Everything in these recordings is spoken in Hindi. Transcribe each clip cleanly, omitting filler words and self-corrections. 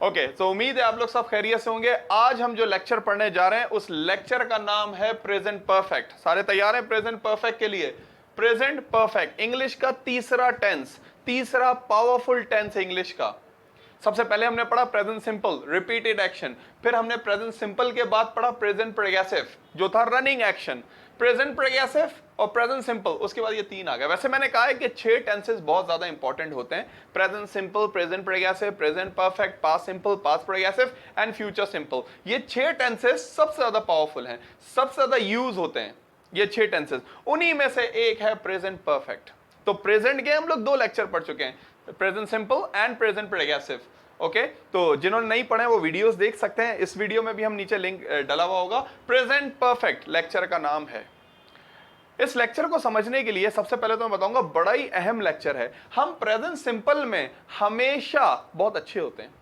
ओके, तो उम्मीद है आप लोग सब खैरियत से होंगे। आज हम जो लेक्चर पढ़ने जा रहे हैं उस लेक्चर का नाम है प्रेजेंट परफेक्ट। सारे तैयार हैं प्रेजेंट परफेक्ट के लिए? प्रेजेंट परफेक्ट इंग्लिश का तीसरा टेंस, तीसरा पावरफुल टेंस इंग्लिश का। सबसे पहले हमने पढ़ा प्रेजेंट सिंपल, रिपीटेड एक्शन। फिर हमने प्रेजेंट सिंपल के बाद पढ़ा प्रेजेंट प्रोग्रेसिव जो था रनिंग एक्शन। प्रेजेंट प्रोग्रेसिव और प्रेजेंट सिंपल, उसके बाद ये तीन आ गए। वैसे मैंने कहा है कि 6 टेंसेस बहुत ज्यादा इंपॉर्टेंट होते हैं, present simple, present progressive, present perfect, past simple, past progressive and future simple. ये 6 टेंसेस सबसे ज्यादा पावरफुल हैं, सबसे ज्यादा यूज होते हैं ये 6 टेंसेस। उन्हीं में से एक है प्रेजेंट परफेक्ट। तो प्रेजेंट के हम लोग 2 लेक्चर पढ़ चुके हैं, present simple and present progressive. Okay, तो जिन्होंने नहीं पढ़े वो वीडियोस देख सकते हैं। इस वीडियो में भी हम नीचे लिंक डाला हुआ होगा। प्रेजेंट परफेक्ट लेक्चर का नाम है। इस लेक्चर को समझने के लिए सबसे पहले तो मैं बताऊंगा बड़ा ही अहम लेक्चर है। हम प्रेजेंट सिंपल में हमेशा बहुत अच्छे होते हैं,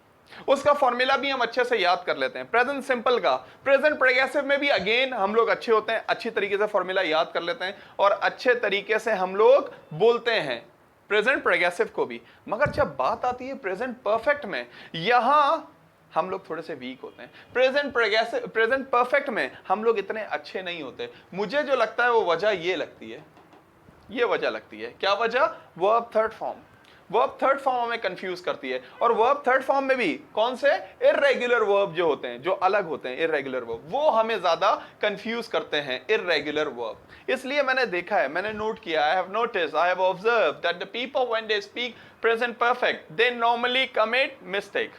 उसका फॉर्मूला भी हम अच्छे से याद कर लेते हैं प्रेजेंट सिंपल का। प्रेजेंट प्रोग्रेसिव में भी अगेन हम लोग अच्छे होते हैं, अच्छी तरीके से फॉर्मूला याद कर लेते हैं और अच्छे तरीके से हम लोग बोलते हैं प्रेजेंट प्रोग्रेसिव को भी। मगर जब बात आती है प्रेजेंट परफेक्ट में, यहां हम लोग थोड़े से वीक होते हैं। प्रेजेंट प्रोग्रेसिव, प्रेजेंट परफेक्ट में हम लोग इतने अच्छे नहीं होते। मुझे जो लगता है वो वजह ये लगती है, ये वजह लगती है। क्या वजह? Verb third form. Verb third form हमें कंफ्यूज करती है। और वर्ब थर्ड फॉर्म में भी कौन से? इर्रेगुलर वर्ब जो होते हैं, जो अलग होते हैं, इर्रेगुलर वर्ब, वो हमें ज्यादा कंफ्यूज करते हैं, इर्रेगुलर वर्ब। इसलिए मैंने देखा है, मैंने नोट किया, I have noticed, I have observed that the people when they speak present perfect they normally commit mistake.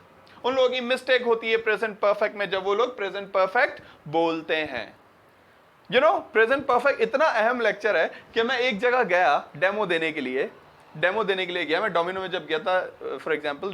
उन लोगों की मिस्टेक होती है प्रेजेंट परफेक्ट में जब वो लोग प्रेजेंट परफेक्ट बोलते हैं। यू नो, प्रेजेंट परफेक्ट इतना अहम लेक्चर है कि मैं एक जगह गया डेमो देने के लिए, गया मैं डोमिनो में। जब गया था फॉर एग्जांपल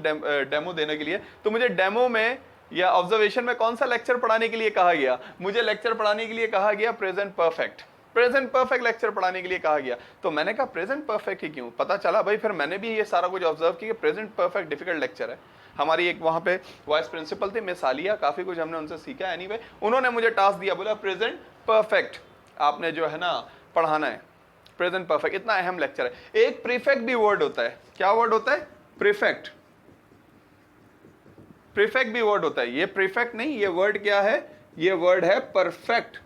डेमो देने के लिए, तो मुझे डेमो में या ऑब्जर्वेशन में कौन सा लेक्चर पढ़ाने के लिए कहा गया? मुझे लेक्चर पढ़ाने के लिए कहा गया present perfect. Present perfect lecture पढ़ाने के लिए कहा गया। तो मैंने कहा प्रेजेंट परफेक्ट ही क्यों? पता चला भाई, फिर मैंने भी ये सारा कुछ ऑब्जर्व किया कि प्रेजेंट परफेक्ट डिफिकल्ट लेक्चर है। हमारी एक वहां पे वाइस प्रिंसिपल थी मिस आलिया, काफी कुछ हमने उनसे सीखा। एनीवे, उन्होंने मुझे टास्क दिया, बोला प्रेजेंट परफेक्ट आपने जो है ना पढ़ाना है। प्रेजेंट परफेक्ट इतना अहम लेक्चर है। एक प्रीफेक्ट भी वर्ड होता है। क्या वर्ड होता है? प्रीफेक्ट। प्रीफेक्ट भी वर्ड होता है। ये प्रीफेक्ट नहीं, ये वर्ड क्या है? ये वर्ड है परफेक्ट।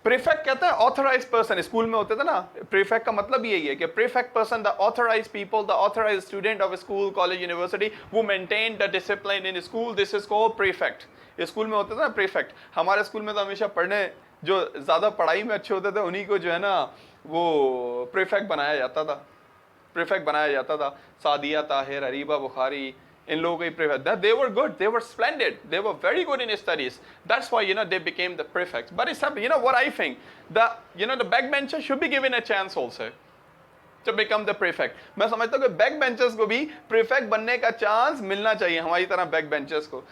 प्रीफेक्ट कहते हैं ऑथराइज पर्सन। स्कूल में होते थे ना, प्रीफेक्ट का मतलब यही है कि prefect person, the authorise people, the authorise student of school, college, university, वो maintain the discipline in school, this is called prefect. School में होते थे ना प्रीफेक्ट। हमारे स्कूल में तो हमेशा पढ़ने, जो ज्यादा पढ़ाई में अच्छे होते थे उन्हीं को जो है ना वो प्रीफेक्ट बनाया जाता था। प्रीफेक्ट बनाया जाता था। सादिया, ताहिर, अरीबा, बुखारी, इन लोगों को prefect, they were good, they were splendid, they were very good in studies. That's why they became the prefects. But it's what I think, the backbenchers should be given a chance also to become the prefect. मैं समझता हूँ कि backbenchers को भी prefect बनने का चांस मिलना चाहिए हमारी तरह backbenchers को.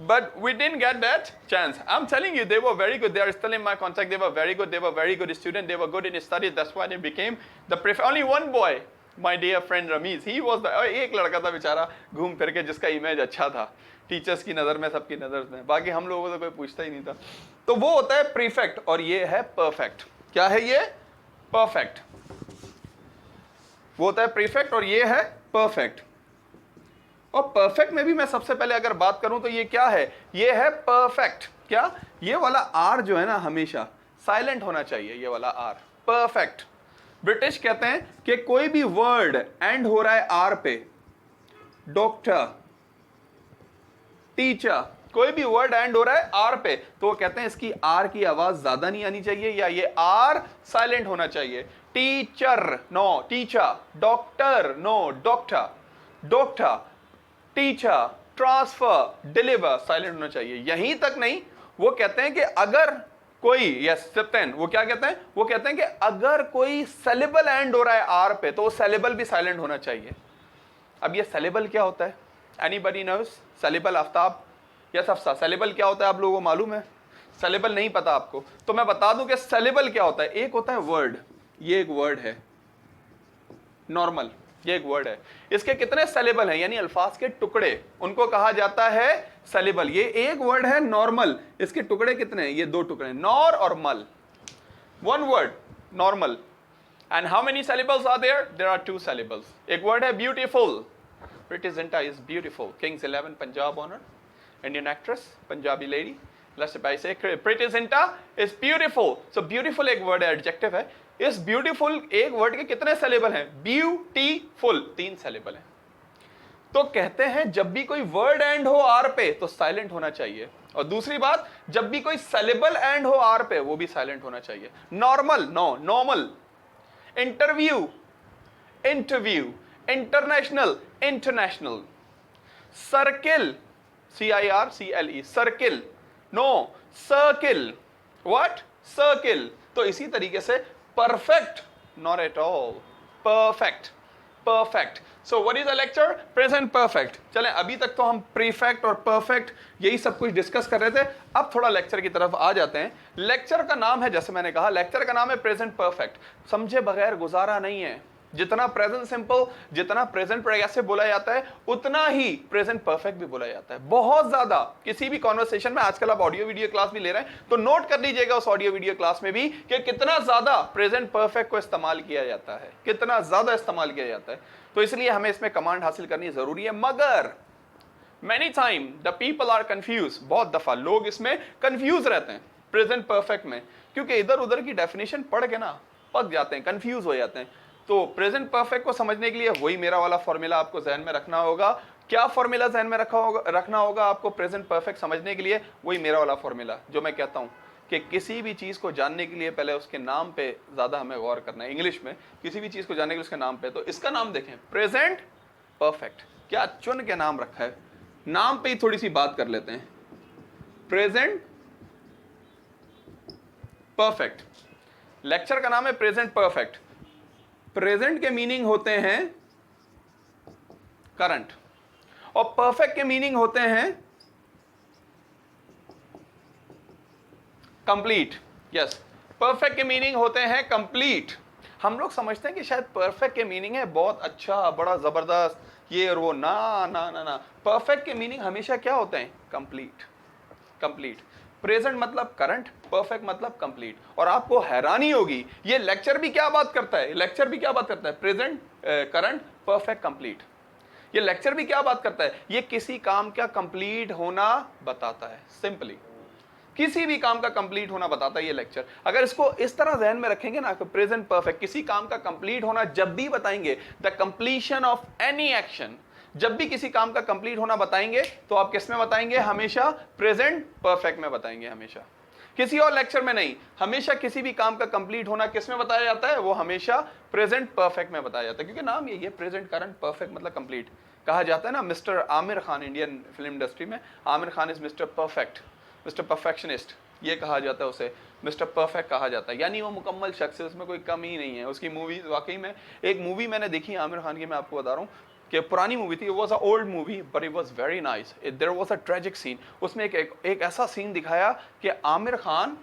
But we didn't get that chance. I'm telling you, they were very good. They are still in my contact. They were very good. They were very good students. They were good in studies. That's why they became the prefect. Only one boy, my dear friend Ramiz, he was the एक लड़का था बेचारा घूम फिर के जिसका इमेज अच्छा था टीचर्स की नज़र में, सबकी नज़र में। बाकी हम लोगों को तो कोई पूछता ही नहीं था। तो वो होता है प्रीफेक्ट और ये है परफेक्ट। क्या है ये? परफेक्ट। वो होता है प्रीफेक्ट और ये है परफेक्ट। और परफेक्ट में भी मैं सबसे पहले अगर बात करूं तो ये क्या है? ये है परफेक्ट। क्या? ये वाला आर जो है ना हमेशा साइलेंट होना चाहिए, ये वाला आर। परफेक्ट। ब्रिटिश कहते हैं कि कोई भी वर्ड एंड हो रहा है आर पे, डॉक्टर, टीचर, कोई भी वर्ड एंड हो रहा है आर पे, तो वो कहते हैं इसकी आर की आवाज ज्यादा नहीं आनी चाहिए या ये आर साइलेंट होना चाहिए। Teacher no teacher, doctor no doctor, doctor, teacher, transfer, deliver, silent होना चाहिए। यहीं तक नहीं, वो कहते हैं कि अगर कोई, यस सत्यन, वो क्या कहते हैं? वो कहते हैं कि अगर कोई सेलेबल एंड हो रहा है आर पे तो वो सेलेबल भी साइलेंट होना चाहिए। अब ये सेलेबल क्या होता है? Anybody knows? Syllable? Aftab? Yes Afsa, syllable क्या होता है आप लोगों को मालूम है? सेलेबल नहीं पता आपको तो मैं बता दूं कि सेलेबल क्या होता है। एक होता है वर्ड, ये एक वर्ड है नॉर्मल, ये एक वर्ड है, इसके कितने सेलेबल हैं यानी अल्फाज के टुकड़े, उनको कहा जाता है सेलेबल। ये एक वर्ड है नॉर्मल, इसके टुकड़े कितने हैं? ये 2 टुकड़े, नॉर और मल। One word normal, and how many syllables are there? There are 2 syllables. एक वर्ड है beautiful, Preity Zinta is beautiful. Kings 11 Punjab honor. Indian actress, Punjabi lady. Let's say Preity Zinta is beautiful. So beautiful एक word है, adjective है. इस beautiful एक word के कितने syllable हैं? Beautiful 3 syllable हैं. तो कहते हैं जब भी कोई word end हो R पे तो silent होना चाहिए. और दूसरी बात, जब भी कोई syllable end हो R पे वो भी silent होना चाहिए. Normal, no, normal. Interview, interview. International, international. Circle, C-I-R-C-L-E, circle. No, circle. What? Circle. तो इसी तरीके से perfect, not at all. Perfect, perfect. So what is the lecture? Present perfect. चलें, अभी तक तो हम prefect और perfect यही सब कुछ डिस्कस कर रहे थे. अब थोड़ा लेक्चर की तरफ आ जाते हैं. लेक्चर का नाम है, जैसे मैंने कहा, लेक्चर का नाम है प्रेजेंट परफेक्ट. समझे बगैर गुजारा नहीं है. जितना प्रेजेंट सिंपल, जितना प्रेजेंट प्रेजेंट बोला जाता है, उतना ही प्रेजेंट परफेक्ट भी बोला जाता है. बहुत ज्यादा किसी भी कॉन्वर्सेशन में, आजकल आप ऑडियो वीडियो क्लास भी ले रहे हैं तो नोट कर लीजिएगा उस ऑडियो वीडियो क्लास में भी कि कितना ज्यादा प्रेजेंट परफेक्ट को इस्तेमाल किया जाता है, कितना ज्यादा इस्तेमाल किया जाता है. तो इसलिए हमें इसमें कमांड हासिल करनी जरूरी है. मगर many time the people are confused. बहुत दफा लोग इसमें कंफ्यूज रहते हैं प्रेजेंट परफेक्ट में, क्योंकि इधर उधर की डेफिनेशन पढ़ के ना पक जाते हैं, कंफ्यूज हो जाते हैं. तो प्रेजेंट परफेक्ट को समझने के लिए वही मेरा वाला फॉर्मूला आपको जहन में रखना होगा. क्या फॉर्मूला जहन में रखना होगा आपको प्रेजेंट परफेक्ट समझने के लिए? वही मेरा वाला फॉर्मूला जो मैं कहता हूं कि किसी भी चीज को जानने के लिए पहले उसके नाम पे ज्यादा हमें गौर करना है. इंग्लिश में किसी भी चीज को जानने के लिए उसके नाम पे, तो इसका नाम देखें प्रेजेंट परफेक्ट. क्या चुन के नाम रखा है, नाम पे ही थोड़ी सी बात कर लेते हैं. Present perfect. लेक्चर का नाम है प्रेजेंट परफेक्ट. प्रेजेंट के मीनिंग होते हैं करंट और परफेक्ट के मीनिंग होते हैं कंप्लीट. यस, परफेक्ट के मीनिंग होते हैं कंप्लीट. हम लोग समझते हैं कि शायद परफेक्ट के मीनिंग है बहुत अच्छा, बड़ा जबरदस्त, ये और वो. ना ना ना ना, परफेक्ट के मीनिंग हमेशा क्या होते हैं? कंप्लीट. कंप्लीट. प्रेजेंट मतलब करंट, परफेक्ट मतलब कंप्लीट. और आपको हैरानी होगी, ये लेक्चर भी क्या बात करता है? लेक्चर भी क्या बात करता है? Present, current, perfect, complete. ये लेक्चर भी क्या बात करता है? ये किसी काम का कंप्लीट होना बताता है. सिंपली किसी भी काम का कंप्लीट होना बताता है ये लेक्चर. अगर इसको इस तरह ध्यान में रखेंगे ना, प्रेजेंट परफेक्ट किसी काम का कंप्लीट होना जब भी बताएंगे, the completion of any action, जब भी किसी काम का कंप्लीट होना बताएंगे तो आप किस में बताएंगे? हमेशा प्रेजेंट परफेक्ट में बताएंगे. हमेशा, किसी और लेक्चर में नहीं. हमेशा किसी भी काम का कंप्लीट होना किस में बताया जाता है? वो हमेशा प्रेजेंट परफेक्ट में बताया जाता है, क्योंकि नाम यही है प्रेजेंट, करंट, परफेक्ट मतलब कंप्लीट. कहा जाता है ना, mister Aamir Khan, Indian film industry में Aamir Khan is mister perfect, mister perfectionist, ये कहा जाता है उसे. मिस्टर परफेक्ट कहा जाता है, यानी वो मुकम्मल शख्स है, उसमें कोई कमी नहीं है. उसकी मूवी, वाकई में एक मूवी मैंने देखी आमिर खान की, मैं आपको बता रहा हूँ कि पुरानी मूवी थी. Was a old movie but it was very nice. There was a tragic scene. उसमें एक ऐसा सीन दिखाया कि आमिर खान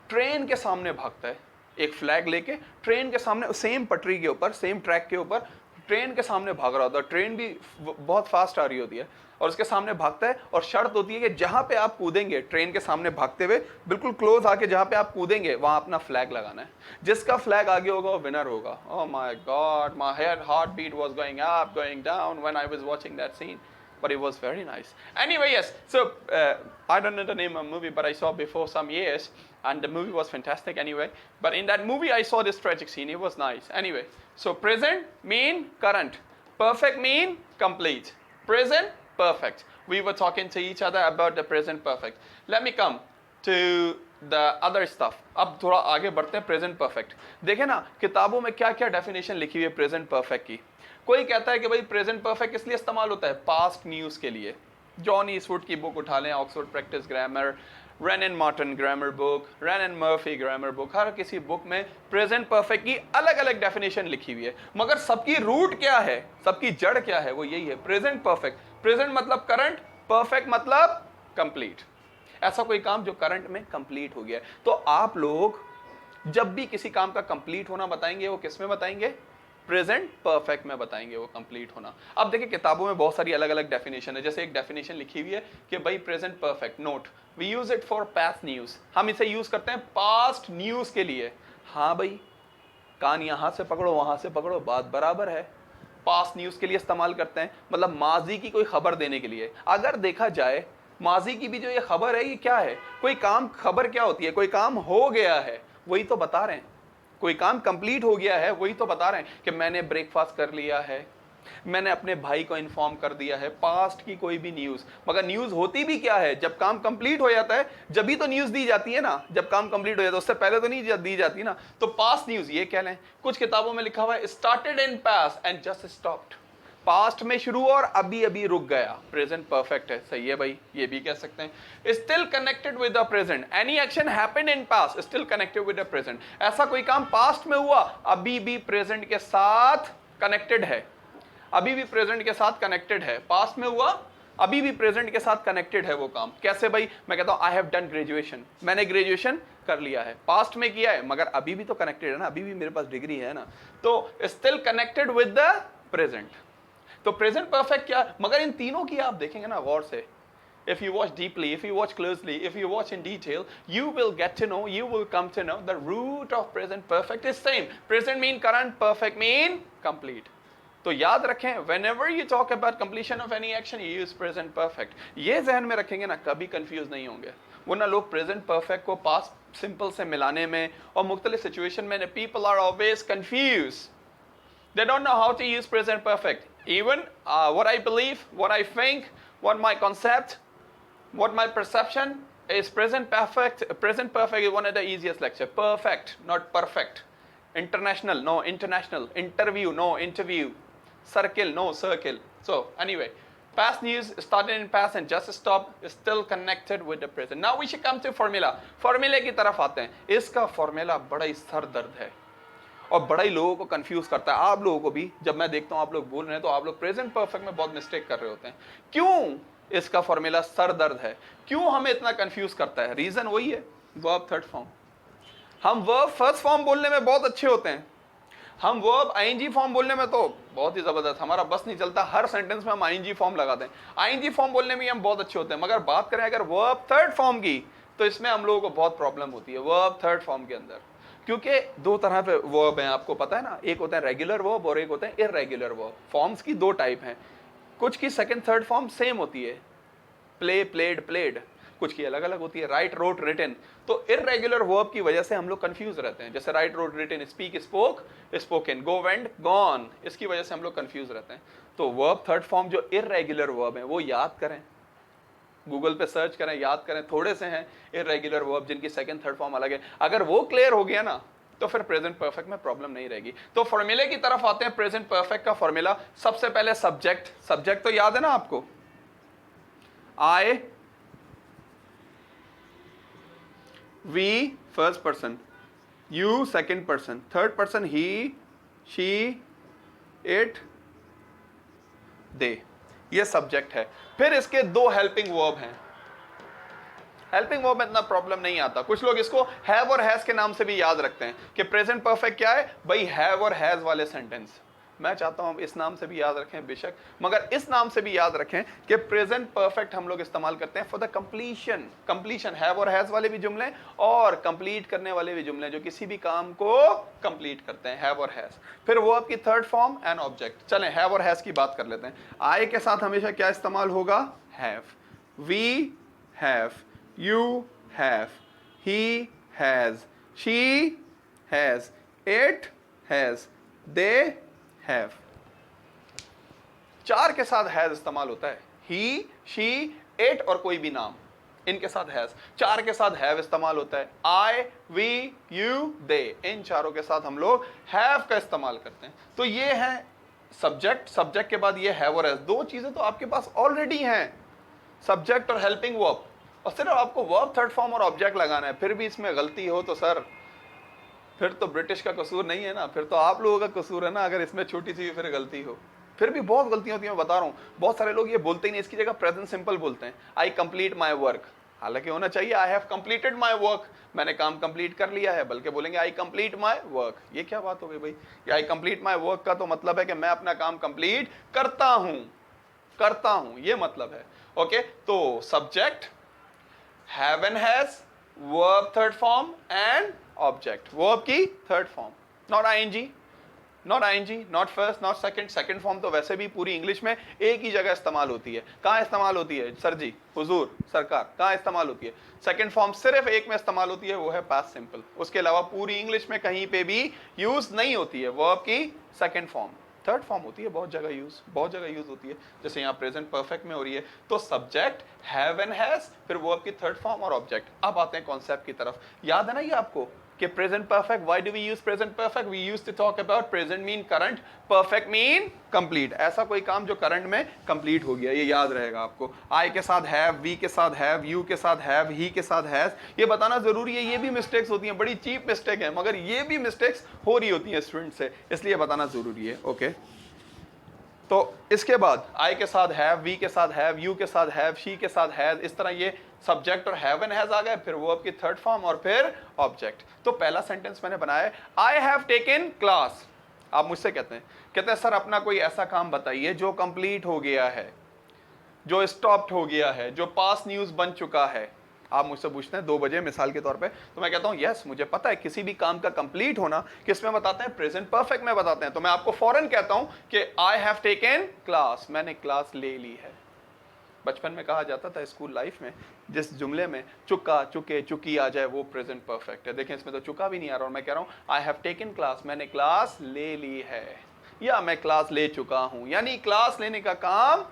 ट्रेन के सामने भागता है, एक फ्लैग लेके ट्रेन के सामने, सेम पटरी के ऊपर, सेम ट्रैक के ऊपर ट्रेन के सामने भाग रहा होता है. ट्रेन भी बहुत फास्ट आ रही होती है और उसके सामने भागता है. और शर्त होती है कि जहां पे आप कूदेंगे, ट्रेन के सामने भागते हुए बिल्कुल क्लोज आके जहां पे आप कूदेंगे वहां अपना फ्लैग लगाना है. जिसका फ्लैग आगे होगा वो विनर होगा. Oh my God, my heart beat was going up, going down when I was watching that scene. But it was very nice. Anyway, yes. So I don't know the name of the movie, but I saw before some years, and the movie was fantastic. Anyway, but in that movie I saw this tragic scene. It was nice. Anyway, so present mean current, perfect mean complete. Present perfect. We were talking to each other about the present perfect. Let me come to the other stuff. अब थोड़ा आगे बढ़ते हैं. प्रेजेंट परफेक्ट देखें ना, किताबों में क्या क्या डेफिनेशन लिखी हुई है प्रेजेंट परफेक्ट की. कोई कहता है कि भाई प्रेजेंट परफेक्ट किस लिए इस्तेमाल होता है? पास्ट न्यूज़ के लिए. जॉन ईस्टवुड की बुक उठा लें, Oxford practice grammar, Wren and Martin grammar book, Wren and Murphy grammar book, हर किसी बुक में प्रेजेंट परफेक्ट की अलग अलग डेफिनेशन लिखी हुई है. मगर सबकी रूट क्या है, सबकी जड़ क्या है? वो यही है, प्रेजेंट परफेक्ट. प्रेजेंट मतलब करंट, परफेक्ट मतलब कंप्लीट. ऐसा कोई काम जो करंट में कंप्लीट हो गया. तो आप लोग जब भी किसी काम का कंप्लीट होना बताएंगे वो किस में बताएंगे? प्रेजेंट परफेक्ट में बताएंगे वो कंप्लीट होना. अब देखिए किताबों में बहुत सारी अलग अलग डेफिनेशन है. जैसे एक डेफिनेशन लिखी हुई है कि भाई present perfect, not we use it for past news. हम इसे यूज करते हैं पास्ट न्यूज के लिए. हाँ भाई, कान यहां से पकड़ो वहां से पकड़ो, बात बराबर है. पास्ट न्यूज के लिए इस्तेमाल करते हैं, मतलब माजी की कोई खबर देने के लिए। अगर देखा जाए माजी की भी जो ये खबर है ये क्या है, कोई काम, खबर क्या होती है, कोई काम हो गया है वही तो बता रहे हैं, कोई काम कंप्लीट हो गया है वही तो बता रहे हैं कि मैंने ब्रेकफास्ट कर लिया है, मैंने अपने भाई को इन्फॉर्म कर दिया है। पास्ट की कोई भी न्यूज, मगर न्यूज होती भी क्या है, जब काम कंप्लीट हो जाता है जब भी तो न्यूज दी जाती है ना, जब काम कंप्लीट हो जाता है उससे पहले तो नहीं दी जाती ना। तो पास्ट न्यूज ये कह लें, कुछ किताबों में लिखा हुआ है started in past and just stopped, past में शुरू और अभी अभी रुक गया, प्रेजेंट परफेक्ट है, सही है भाई, ये भी कह सकते हैं। Still connected with the present, any action happened in past still connected with the present, ऐसा कोई काम पास्ट में हुआ अभी भी प्रेजेंट के साथ कनेक्टेड है, अभी भी प्रेजेंट के साथ कनेक्टेड है, पास्ट में हुआ अभी भी प्रेजेंट के साथ कनेक्टेड है वो काम। कैसे भाई, मैं कहता हूं आई हैव डन ग्रेजुएशन, मैंने ग्रेजुएशन कर लिया है, पास्ट में किया है मगर अभी भी तो कनेक्टेड है ना, अभी भी मेरे पास डिग्री है ना, तो still connected with the present. तो प्रेजेंट परफेक्ट क्या, मगर इन तीनों की आप देखेंगे ना गौर से, if you watch deeply, if you watch closely, if you watch in detail, you will get to know, you will come to know the root of present perfect is same. Present mean current, perfect mean complete. तो याद रखें, whenever you talk about completion of any action, you use present perfect. ये जहन में रखेंगे ना, कभी कंफ्यूज नहीं होंगे, वरना लोग प्रेजेंट परफेक्ट को पास्ट सिंपल से मिलाने में और मुख्तलिफ सिचुएशन में people are always confuse, they don't know how to use present perfect. Even what I believe, what I think, what my concept, what my perception is present perfect. Present perfect is one of the easiest lecture. Perfect, not perfect. International, no international. Interview, no interview. Circle, no circle. So anyway, past news started in past and just stop is still connected with the present. Now we should come to formula. Formula की तरफ आते हैं। इसका formula बड़ा ही सर दर्द है और बड़ा ही लोगों को कंफ्यूज करता है, आप लोगों को भी। जब मैं देखता हूं आप लोग बोल रहे हैं तो आप लोग प्रेजेंट परफेक्ट में बहुत मिस्टेक कर रहे होते हैं। क्यों इसका फॉर्मूला सर दर्द है, क्यों हमें इतना कंफ्यूज करता है? रीजन वही है, वर्ब थर्ड फॉर्म। हम वर्ब फर्स्ट फॉर्म बोलने में बहुत अच्छे होते हैं, हम वर्ब आईएनजी फॉर्म बोलने में तो बहुत ही जबरदस्त, हमारा बस नहीं चलता, हर सेंटेंस में हम आईएनजी फॉर्म लगाते हैं। आईएनजी फॉर्म बोलने में हम बहुत अच्छे होते हैं, मगर बात करें अगर वर्ब थर्ड फॉर्म की तो इसमें हम लोगों को बहुत प्रॉब्लम होती है वर्ब थर्ड फॉर्म के अंदर। क्योंकि दो तरह के वर्ब हैं, आपको पता है ना, एक होता है रेगुलर वर्ब और एक होता है इररेगुलर वर्ब। फॉर्म्स की दो टाइप हैं, कुछ की सेकंड थर्ड फॉर्म सेम होती है, प्ले प्लेड प्लेड, कुछ की अलग अलग होती है, राइट रोट रिटन। तो इररेगुलर वर्ब की वजह से हम लोग कंफ्यूज रहते हैं, जैसे write wrote written, speak spoke spoken, go went gone, इसकी वजह से हम लोग कंफ्यूज रहते हैं। तो वर्ब थर्ड फॉर्म जो इररेगुलर वर्ब है वो याद करें, गूगल पे सर्च करें, याद करें, थोड़े से हैं इररेगुलर वर्ब जिनकी सेकंड थर्ड फॉर्म अलग है। अगर वो क्लियर हो गया ना तो फिर प्रेजेंट परफेक्ट में प्रॉब्लम नहीं रहेगी। तो फॉर्मूले की तरफ आते हैं। प्रेजेंट परफेक्ट का फॉर्मूला, सबसे पहले सब्जेक्ट, सब्जेक्ट तो याद है ना आपको, I we first person, you second person, third person he she it they, ये सब्जेक्ट है। फिर इसके दो हेल्पिंग वर्ब हैं, हेल्पिंग वर्ब में इतना प्रॉब्लम नहीं आता। कुछ लोग इसको हैव और हैज के नाम से भी याद रखते हैं कि प्रेजेंट परफेक्ट क्या है भाई, हैव और हैज वाले सेंटेंस। मैं चाहता हूं इस नाम से भी याद रखें बेशक, मगर इस नाम से भी याद रखें कि प्रेजेंट परफेक्ट हम लोग इस्तेमाल करते हैं for the completion. Completion have और हैज वाले भी जुमले और कंप्लीट करने वाले भी जुमले, जो किसी भी काम को कंप्लीट करते हैं, हैव और हैज। फिर वो आपकी थर्ड फॉर्म एंड ऑब्जेक्ट। चलें हैव और हैज की बात कर लेते हैं। आई के साथ हमेशा क्या इस्तेमाल होगा, have. We have, you have, he has, she has, it has, they have। चार के साथ हैज इस्तेमाल होता है, he, she, it और कोई भी नाम, इनके साथ हैज। चार के साथ हैव इस्तेमाल होता है, I, we, you, they, इन चारों के साथ हम लोग हैव का इस्तेमाल करते हैं। तो ये है सब्जेक्ट, सब्जेक्ट के बाद ये हैव और हैज। दो चीजें तो आपके पास ऑलरेडी हैं, सब्जेक्ट और हेल्पिंग वर्ब, और सिर्फ आपको वर्ब थर्ड फॉर्म और ऑब्जेक्ट लगाना है। फिर भी इसमें गलती हो तो सर फिर तो ब्रिटिश का कसूर नहीं है ना, फिर तो आप लोगों का कसूर है ना, अगर इसमें छोटी सी फिर गलती हो। फिर भी बहुत गलतियां होती हैं, मैं बता रहा हूँ। बहुत सारे लोग ये बोलते ही नहीं, इसकी जगह प्रेजेंट सिंपल बोलते हैं, आई कंप्लीट माई वर्क। हालांकि होना चाहिए I have completed my work, मैंने काम कंप्लीट कर लिया है, बल्कि बोलेंगे आई कंप्लीट माई वर्क। ये क्या बात हो गई भाई, आई कंप्लीट माई वर्क का तो मतलब है कि मैं अपना काम कंप्लीट करता हूं, ये मतलब है। ओके, तो subject, have and has, verb third form and object, verb की third form, not ing, not ING, not first, not second. Second form तो वैसे भी पूरी इंग्लिश में एक ही जगह इस्तेमाल होती है। कहाँ इस्तेमाल होती है सर जी, हुजूर, सरकार, कहाँ इस्तेमाल होती है? सेकंड फॉर्म सिर्फ एक में इस्तेमाल होती है, वो है पास्ट सिंपल। उसके अलावा पूरी इंग्लिश में कहीं पे भी यूज नहीं होती है वर्ब की सेकंड फॉर्म। थर्ड फॉर्म होती है बहुत जगह यूज, बहुत जगह यूज होती है, जैसे यहाँ प्रेजेंट परफेक्ट में हो रही है। तो सब्जेक्ट, हैव एंड हैज, फिर वर्ब की थर्ड फॉर्म और ऑब्जेक्ट। अब आते हैं कॉन्सेप्ट की तरफ। याद है ना ये आपको कि present perfect, why do we use present perfect? We use to talk about present mean current, perfect mean complete. ऐसा कोई काम जो करंट में कंप्लीट हो गया, ये याद रहेगा आपको। आई के साथ हैव, वी के साथ हैव, यू के साथ हैव, ही के साथ हैज, ये बताना जरूरी है। ये भी मिस्टेक्स होती हैं, बड़ी चीप मिस्टेक है, मगर ये भी मिस्टेक्स हो रही होती हैं स्टूडेंट से, इसलिए बताना जरूरी है। ओके, तो इसके बाद आई के साथ हैव, वी के साथ हैव, यू के साथ हैव, शी के साथ हैज, इस तरह ये सब्जेक्ट और हैव एंड हैज आ गए, फिर वर्ब की थर्ड फॉर्म और फिर ऑब्जेक्ट। तो पहला सेंटेंस मैंने बनाया है, आई हैव टेकन क्लास। आप मुझसे कहते हैं सर अपना कोई ऐसा काम बताइए जो कंप्लीट हो गया है, जो स्टॉप्ड हो गया है, जो पास न्यूज बन चुका है। आप मुझसे पूछते हैं 2 बजे मिसाल के तौर पे, तो मैं कहता हूं यस मुझे पता है। किसी भी काम का कंप्लीट होना किस में बताते हैं? प्रेजेंट परफेक्ट में बताते हैं। तो मैं आपको फौरन कहता हूं कि आई हैव टेकन क्लास, मैंने क्लास ले ली है। बचपन में कहा जाता था स्कूल लाइफ में, जिस जुमले में चुका, चुके, चुकी आ जाए वो प्रेजेंट परफेक्ट है। देखें इसमें तो चुका भी नहीं आ रहा, और मैं कह रहा हूं आई हैव टेकन क्लास, मैंने क्लास ले ली है, या मैं क्लास ले चुका हूं। यानी क्लास लेने का काम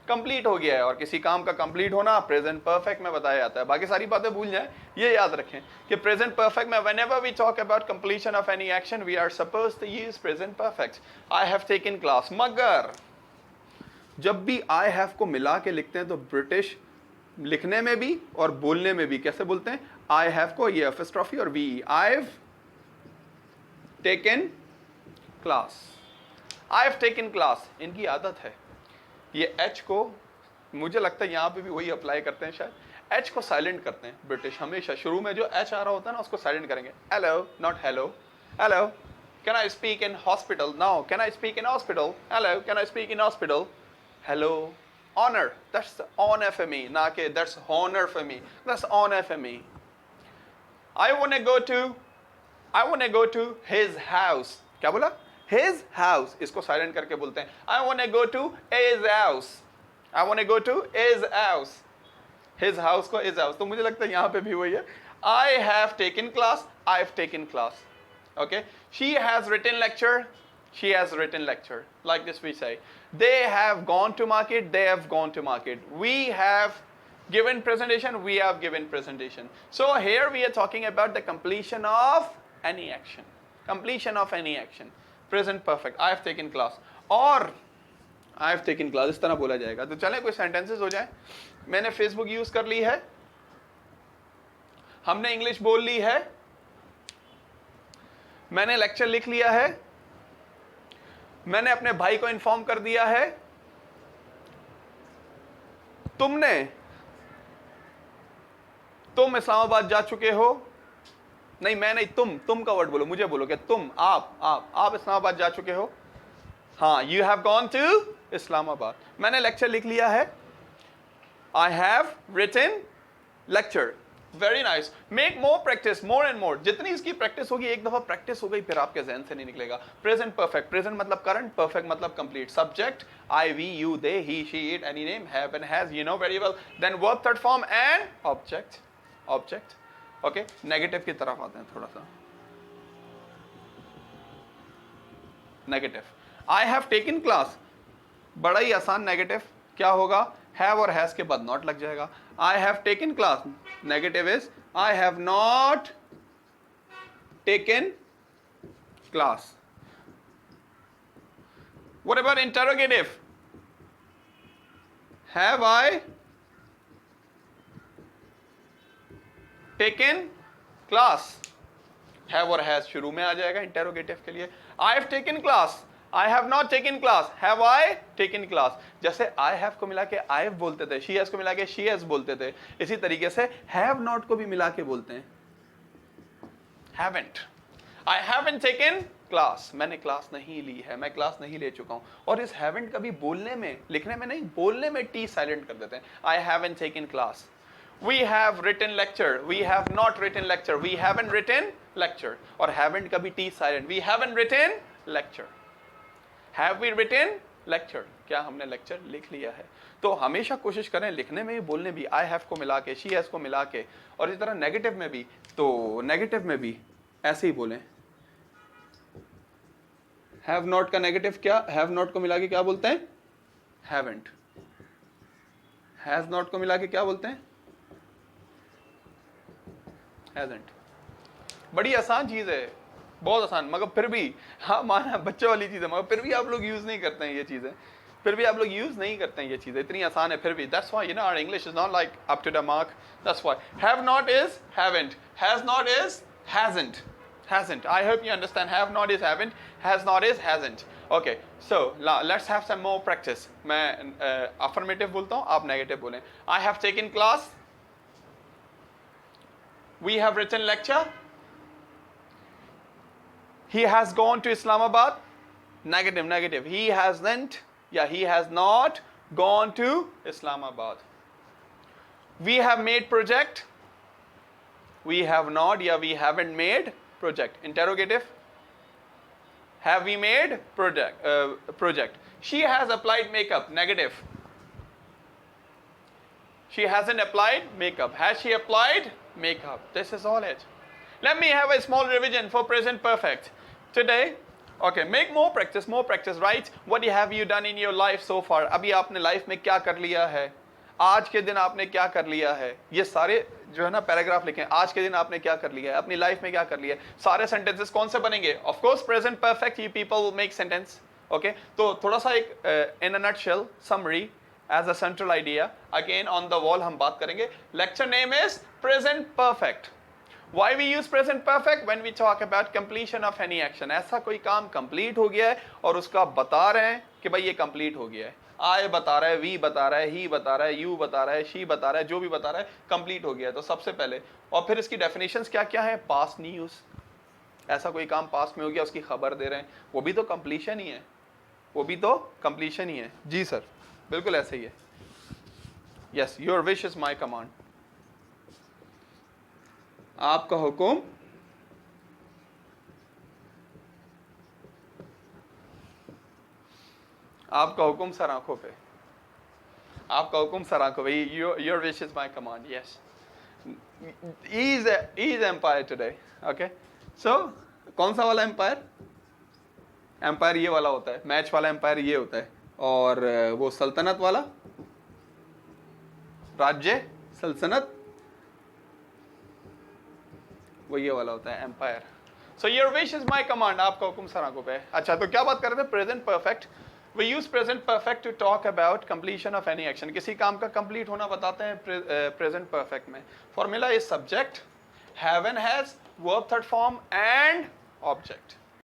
कंप्लीट हो गया है, और किसी काम का कंप्लीट होना प्रेजेंट परफेक्ट में बताया जाता है। बाकी सारी बातें भूल जाएं, ये याद रखें कि प्रेजेंट परफेक्ट में whenever we talk about completion of any action we are supposed to use present perfect. I have taken class. मगर जब भी आई हैव को मिला के लिखते हैं तो ब्रिटिश लिखने में भी और बोलने में भी कैसे बोलते हैं? आई हैव को ये एपोस्ट्रोफी और ve, I have taken class, I have taken class. इनकी आदत है ये एच को, मुझे लगता है यहाँ पे भी वही अप्लाई करते हैं शायद, एच को साइलेंट करते हैं ब्रिटिश हमेशा। शुरू में जो एच आ रहा होता है ना उसको साइलेंट करेंगे। Hello, not hello. Hello, can I speak in hospital? Now can I speak in hospital? Hello, can I speak in hospital? Hello, honour, that's on F M E, ना कि that's honour for me, that's on F M E. I want to go to his house. क्या बोला? his house, इसको साइलेंट करके बोलते हैं I want to go to his house, I want to go to his house, his house को his house। तो मुझे लगता है यहाँ पे भी वही है। I have taken class, I have taken class, okay। She has written lecture, she has written lecture, like this we say। They have gone to market, they have gone to market। We have given presentation, we have given presentation। So here we are talking about the completion of any action, completion of any action, present perfect. I have taken class और आई हैव टेकन क्लास, इस तरह बोला जाएगा। तो चलें कोई सेंटेंसेस हो जाए। मैंने फेसबुक यूज कर ली है, हमने इंग्लिश बोल ली है, मैंने लेक्चर लिख लिया है, मैंने अपने भाई को इन्फॉर्म कर दिया है, तुम इस्लामाबाद जा चुके हो। नहीं मैं नहीं, तुम का वर्ड बोलो, मुझे बोलो कि तुम, आप इस्लामाबाद जा चुके हो। हाँ, you have gone to Islamabad. मैंने लेक्चर लिख लिया है, I have written lecture. Very nice. Make more practice, more and more. जितनी इसकी प्रैक्टिस होगी, एक दफा प्रैक्टिस हो गई फिर आपके जहन से नहीं निकलेगा। प्रेजेंट परफेक्ट, प्रेजेंट मतलब करंट, परफेक्ट मतलब complete. Subject I, we, you, they, he, she, it, any name, have and has, you know very well. Then verb third form and object. Okay, negative की तरफ आते हैं थोड़ा सा। Negative, I have taken class, बड़ा ही आसान नेगेटिव क्या होगा? हैव और हैज के बाद नॉट लग जाएगा। आई have taken class, negative is I have not taken class. What about interrogative? Have I taken class, have और हैज शुरू में आ जाएगा इंटेरोगेटिव के लिए। आई have taken class, I have not taken class, have I taken class. जैसे आई हैव को मिला के आई हैव बोलते थे, शी हैज को मिला के शी हैज बोलते थे, इसी तरीके से हैव नॉट को भी मिला के बोलते हैं haven't. I haven't taken class, मैंने क्लास नहीं ली है, मैं क्लास नहीं ले चुका हूं। और इस हैवंट कभी बोलने में, लिखने में नहीं, बोलने में टी साइलेंट कर देते हैं। I haven't taken class. We have written lecture, we have not written lecture, we haven't written lecture। और haven't का भी T silent, we haven't written lecture. Have we written lecture? क्या हमने lecture लिख लिया है? तो हमेशा कोशिश करें लिखने में भी बोलने भी I have को मिला के, she has को मिला के, और इस तरह नेगेटिव में भी, तो नेगेटिव में भी ऐसे ही बोलें. Have not का नेगेटिव क्या? Have not को मिला के क्या बोलते हैं? Haven't. Has not को मिला के क्या बोलते हैं? Hasn't. बड़ी आसान चीज है, बहुत आसान, मगर फिर भी, हाँ माना बच्चों वाली चीज है, मगर फिर भी आप लोग यूज नहीं करते हैं ये चीजें, फिर भी आप लोग यूज नहीं करते हैं ये चीजें, इतनी आसान है फिर भी. That's why our English is not like up to the mark. That's why have not is haven't, has not is hasn't. I hope you understand. Have not is haven't, has not is hasn't. Okay, so let's have some more practice. मैं affirmative बोलता हूँ, आप negative बोलें. I have taken class. We have written lecture. He has gone to Islamabad. Negative. He hasn't. Yeah, he has not gone to Islamabad. We have made project. We have not. Yeah, we haven't made project. Interrogative. Have we made project? She has applied makeup. Negative. She hasn't applied makeup. Has she applied makeup? This is all it. Let me have a small revision for present perfect. Today, okay, make more practice, right? What have you done in your life so far? अभी आपने लाइफ में क्या कर लिया है? आज के दिन आपने क्या कर लिया है? ये सारे जो है ना पैराग्राफ लिखें. आज के दिन आपने क्या कर लिया है? अपनी लाइफ में क्या कर लिया है? सारे सेंटेंसेस कौन से बनेंगे? Of course, present perfect. You people will make sentence. Okay? तो थोड़ा सा एक in a nutshell summary as a central idea. Again on the wall हम बात करेंगे. Lecture name is present perfect. Why we use present perfect when we talk about completion of any action? ऐसा कोई काम complete हो गया है और उसका बता रहे हैं कि भाई ये complete हो गया है. I बता रहा है, we बता रहा है, he बता रहा है, you बता रहा है, she बता रहा है, जो भी बता रहा है complete हो गया है. तो सबसे पहले, और फिर इसकी definitions क्या क्या है? Past news. ऐसा कोई काम past में हो गया, उसकी खबर दे रहे हैं, वो भी तो completion ही है, वो भी तो completion ही है. जी सर, बिल्कुल ऐसे ही है. Yes, your wish is my command. आपका हुक्म सर आंखों पे. आपका हुक्म सर आंखों पे. Your wish is my command. Yes. He is empire today. Okay. So कौन सा वाला एम्पायर? एम्पायर ये वाला होता है, मैच वाला एम्पायर ये होता है, और वो सल्तनत वाला, राज्य सल्तनत, वो ये वाला होता है empire. So your wish is my command. आपका हुक्म सर आंखों पे. अच्छा, तो क्या बात कर रहे थे? Present perfect. We use present perfect to talk about completion of any action. किसी काम का कंप्लीट होना बताते हैं प्रेजेंट परफेक्ट में. Formula is subject, have and has, verb third form and object.